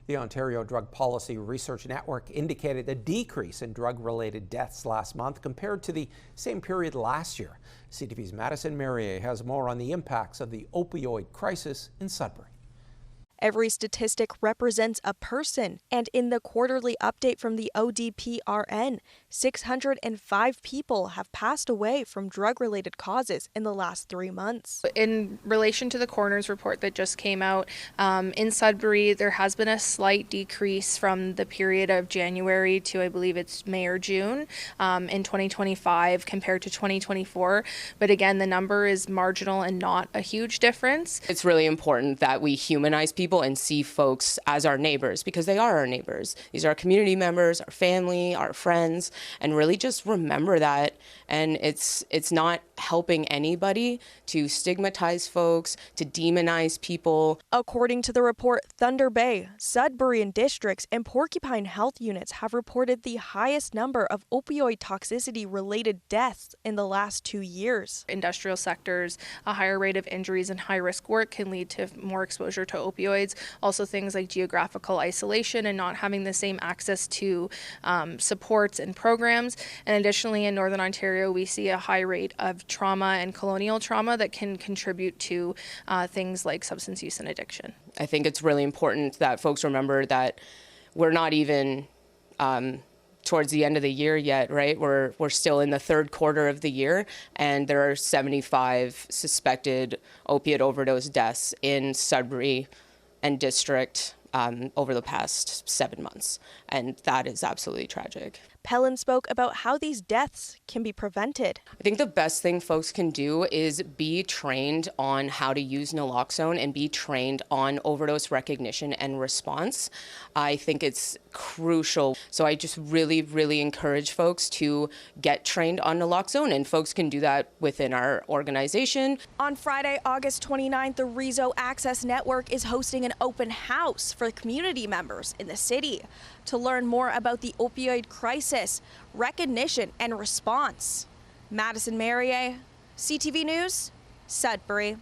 The Ontario Drug Policy Research Network indicated a decrease in drug-related deaths last month compared to the same period last year. CTV's Madison Marier has more on the impacts of the opioid crisis in Sudbury. Every statistic represents a person, and in the quarterly update from the ODPRN, 605 people have passed away from drug-related causes in the last 3 months. In relation to the coroner's report that just came out, in Sudbury, there has been a slight decrease from the period of January to, I believe it's May or June, in 2025 compared to 2024. But again, the number is marginal and not a huge difference. It's really important that we humanize people and see folks as our neighbors, because they are our neighbors. These are our community members, our family, our friends, and really just remember that. And it's not helping anybody to stigmatize folks, to demonize people. According to the report, Thunder Bay, Sudbury and districts and Porcupine health units have reported the highest number of opioid toxicity-related deaths in the last 2 years. Industrial sectors, a higher rate of injuries and high-risk work can lead to more exposure to opioids. Also things like geographical isolation and not having the same access to supports and programs. And additionally, in Northern Ontario, we see a high rate of trauma and colonial trauma that can contribute to things like substance use and addiction. I think it's really important that folks remember that we're not even towards the end of the year yet, right? We're still in the third quarter of the year, and there are 75 suspected opiate overdose deaths in Sudbury and district over the past 7 months, and that is absolutely tragic. Pellin spoke about how these deaths can be prevented. I think the best thing folks can do is be trained on how to use naloxone and be trained on overdose recognition and response. I think it's crucial. So I just really, really encourage folks to get trained on naloxone, and folks can do that within our organization. On Friday, August 29th, the Rezo Access Network is hosting an open house for community members in the city to learn more about the opioid crisis, recognition, and response. Madison Marier, CTV News, Sudbury.